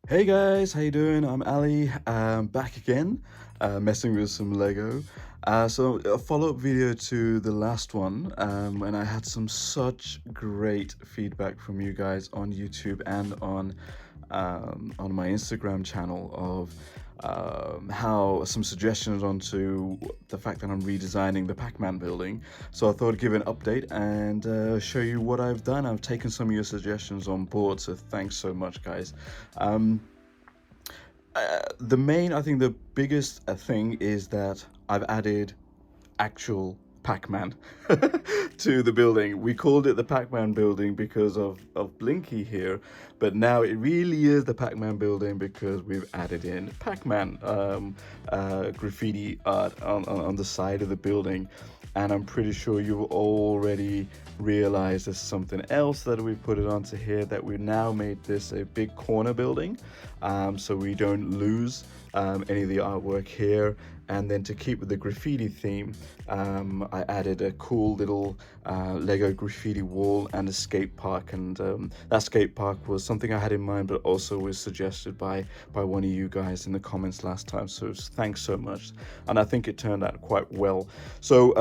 Hey guys, how you doing? I'm Ali, back again, messing with some Lego. So a follow-up video to the last one, and I had some such great feedback from you guys on YouTube and on my Instagram channel of how some suggestions onto the fact that I'm redesigning the Pac-Man building. So I thought I'd give an update and show you what I've done. I've taken some of your suggestions on board, so thanks so much, guys. Um, I think the biggest thing is that I've added actual Pac-Man to the building. We called it the Pac-Man building because of Blinky here, but now it really is the Pac-Man building because we've added in Pac-Man graffiti art on the side of the building. And I'm pretty sure you've already realized there's something else that we put it onto here, that we've now made this a big corner building, so we don't lose any of the artwork here. And then to keep with the graffiti theme, I added a cool little Lego graffiti wall and a skate park. And that skate park was something I had in mind, but also was suggested by one of you guys in the comments last time. So thanks so much. And I think it turned out quite well. So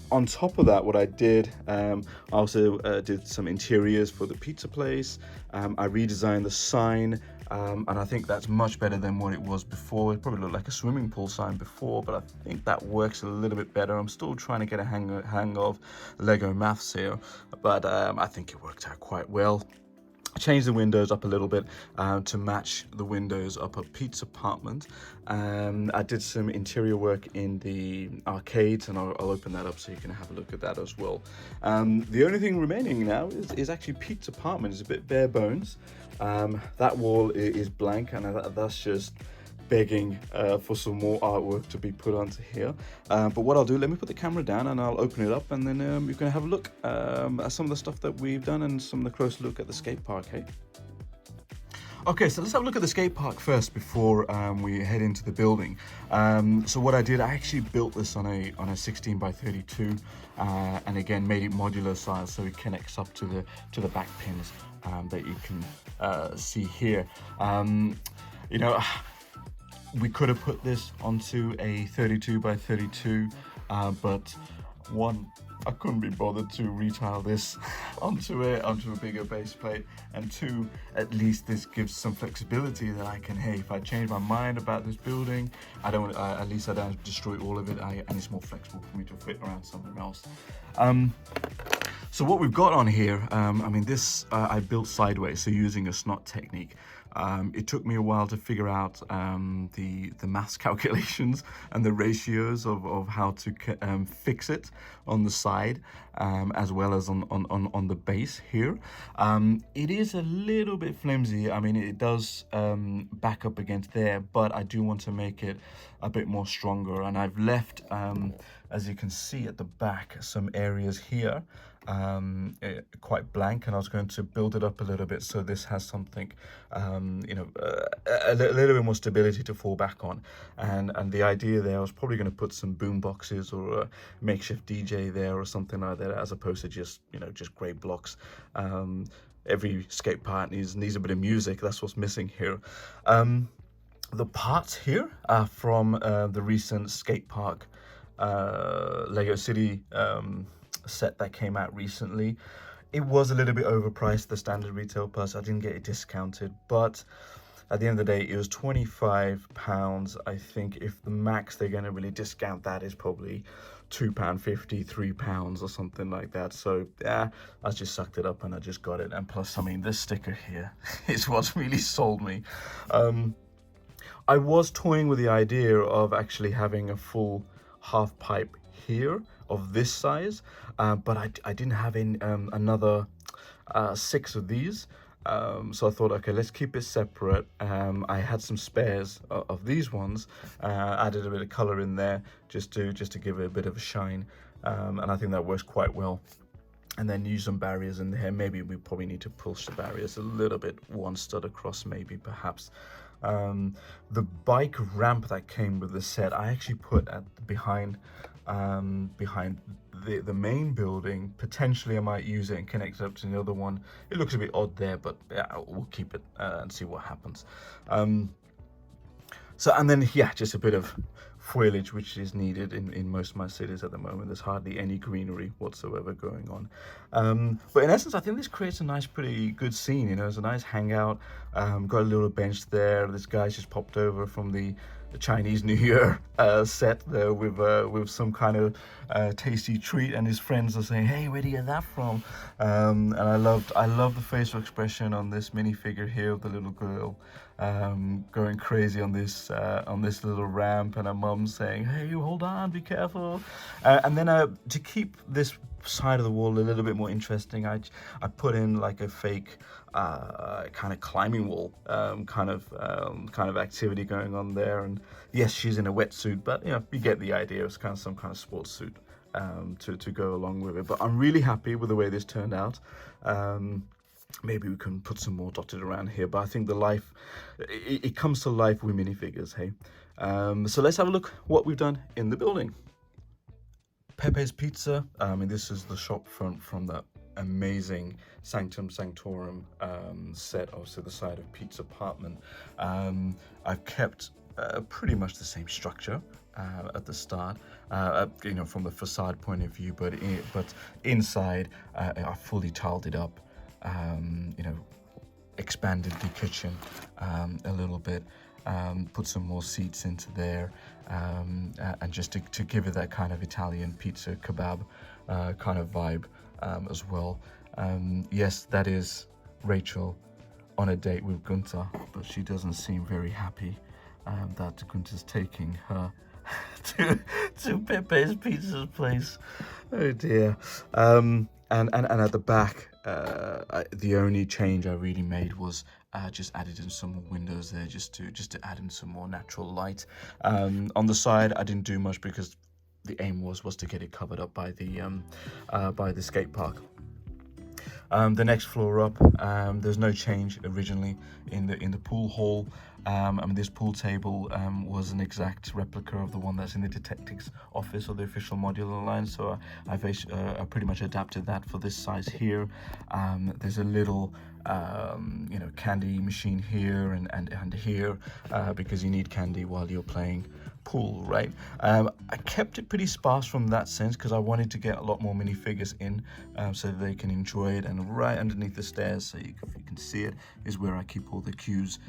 on top of that, what I did, I also did some interiors for the pizza place. I redesigned the sign, and I think that's much better than what it was before. It probably looked like a swimming pool sign before, but I think that works a little bit better. I'm still trying to get a hang of Lego maths here, but I think it worked out quite well. I changed the windows up a little bit to match the windows up at Pete's apartment. I did some interior work in the arcades, and I'll open that up so you can have a look at that as well. The only thing remaining now is actually Pete's apartment. It's a bit bare bones. That wall is blank, and that's just begging for some more artwork to be put onto here. But what I'll do, let me put the camera down and I'll open it up, and then you're going to have a look at some of the stuff that we've done and some of the close look at the skate park, hey? Okay, so let's have a look at the skate park first before we head into the building. So what I did, I actually built this on a 16 by 32, and again made it modular size so it connects up to the back pins that you can see here. You know, we could have put this onto a 32 by 32, but one, I couldn't be bothered to retile this onto a bigger base plate, and two, at least this gives some flexibility that I can, hey, if I change my mind about this building, at least I don't destroy all of it, and it's more flexible for me to fit around something else. So what we've got on here, I mean, this I built sideways, so using a snot technique. It took me a while to figure out the maths calculations and the ratios of how to fix it on the side, as well as on the base here. It is a little bit flimsy. I mean, it does back up against there, but I do want to make it a bit more stronger. And I've left, as you can see at the back, some areas here quite blank, and I was going to build it up a little bit so this has something, you know, a little bit more stability to fall back on. And the idea there, I was probably going to put some boom boxes or a makeshift DJ there or something like that, as opposed to just, you know, just grey blocks. Every skate park needs a bit of music. That's what's missing here. The parts here are from the recent Skatepark Lego City set that came out recently. It was a little bit overpriced, the standard retail price. I didn't get it discounted, but at the end of the day, it was £25. I think if the max they're going to really discount that is probably £2.50, £3 or something like that. So yeah, I just sucked it up and I just got it. And plus, I mean, this sticker here is what's really sold me. I was toying with the idea of actually having a full half pipe here of this size, but I didn't have another 6 of these, so I thought, okay, let's keep it separate. I had some spares of these ones, added a bit of color in there just to give it a bit of a shine, and I think that works quite well. And then use some barriers in there. Maybe we probably need to push the barriers a little bit, one stud across maybe, perhaps. The bike ramp that came with the set, I actually put behind the main building. Potentially I might use it and connect it up to the other one. It looks a bit odd there, but yeah, we'll keep it and see what happens. So, and then, yeah, just a bit of foliage, which is needed in most of my cities at the moment. There's hardly any greenery whatsoever going on. But in essence, I think this creates a nice, pretty good scene. You know, it's a nice hangout. Got a little bench there. This guy's just popped over from the Chinese New Year set there with some kind of tasty treat, and his friends are saying, "Hey, where do you get that from?" And I love the facial expression on this minifigure here of the little girl going crazy on this little ramp, and her mum saying, "Hey, hold on, be careful." And then to keep this side of the wall a little bit more interesting, I put in like a fake kind of climbing wall kind of activity going on there. And yes, she's in a wetsuit, but you know, you get the idea. It's kind of some kind of sports suit to go along with it. But I'm really happy with the way this turned out. Maybe we can put some more dotted around here, but I think the life, it comes to life with minifigures, hey? So let's have a look what we've done in the building. Pepe's Pizza, and this is the shop front from that amazing Sanctum Sanctorum set, also the side of Pete's apartment. I've kept pretty much the same structure at the start, you know, from the facade point of view, but inside I fully tiled it up, you know, expanded the kitchen a little bit, put some more seats into there, and just to give it that kind of Italian pizza kebab kind of vibe as well. Yes, that is Rachel on a date with Gunther, but she doesn't seem very happy that Gunther's taking her to Pepe's Pizza's place. Oh dear. And at the back, the only change I really made was just added in some more windows there, just to add in some more natural light. On the side, I didn't do much because the aim was to get it covered up by the skate park. The next floor up, there's no change originally in the pool hall. This pool table was an exact replica of the one that's in the detective's office or the official modular line, so I pretty much adapted that for this size here. There's a little you know, candy machine here and here because you need candy while you're playing pool, right? I kept it pretty sparse from that sense because I wanted to get a lot more minifigures in so that they can enjoy it. And right underneath the stairs, so you can see it, is where I keep all the cues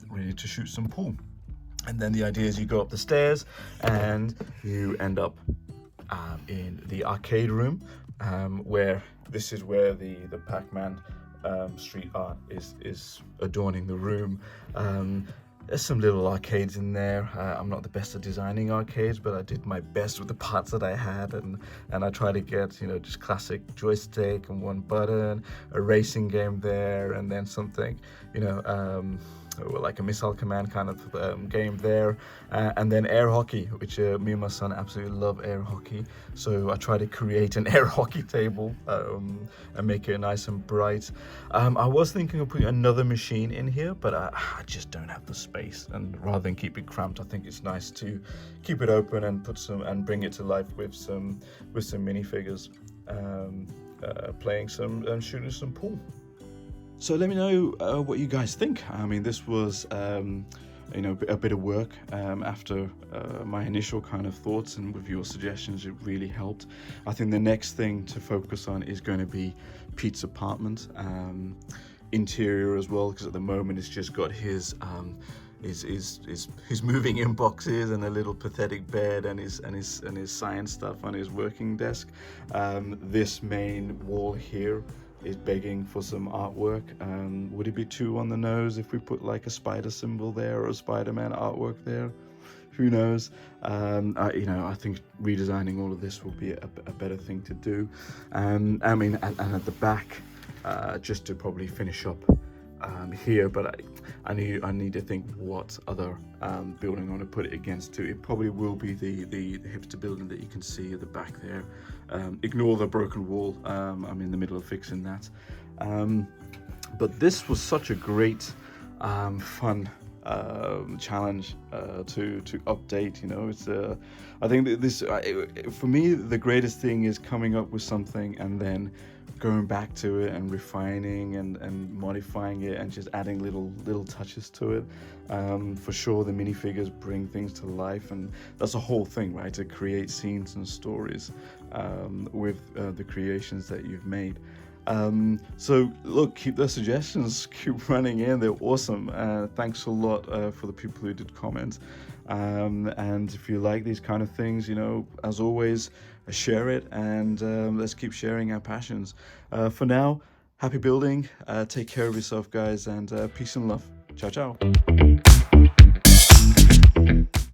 ready to shoot some pool. And then the idea is you go up the stairs and you end up in the arcade room, where this is where the Pac-Man street art is adorning the room. There's some little arcades in there. I'm not the best at designing arcades, but I did my best with the parts that I had, and I tried to get, you know, just classic joystick and one button, a racing game there, and then something, you know, like a missile command kind of game there, and then air hockey, which me and my son absolutely love air hockey. So I try to create an air hockey table and make it nice and bright. I was thinking of putting another machine in here, but I just don't have the space. And rather than keep it cramped, I think it's nice to keep it open and bring it to life with some minifigures, playing some and shooting some pool. So let me know what you guys think. I mean, this was, you know, a bit of work after my initial kind of thoughts, and with your suggestions, it really helped. I think the next thing to focus on is going to be Pete's apartment, interior as well, because at the moment it's just got his moving in boxes and a little pathetic bed and his science stuff on his working desk. This main wall here is begging for some artwork. Would it be too on the nose if we put like a spider symbol there or a Spider-Man artwork there? Who knows? You know, I think redesigning all of this will be a better thing to do. I mean, and at the back, just to probably finish up here, but I need to think what other building I want to put it against too. It probably will be the hipster building that you can see at the back there. Ignore the broken wall. I'm in the middle of fixing that. But this was such a great, fun challenge to update. You know, it's I think that this for me the greatest thing is coming up with something and then going back to it and refining and modifying it and just adding little touches to it. For sure, the minifigures bring things to life, and that's the whole thing, right? To create scenes and stories with the creations that you've made. So look, keep those suggestions, keep running in. They're awesome. Thanks a lot for the people who did comment. And if you like these kind of things, you know, as always, share it, and let's keep sharing our passions. For now, happy building. Take care of yourself, guys, and peace and love. Ciao, ciao.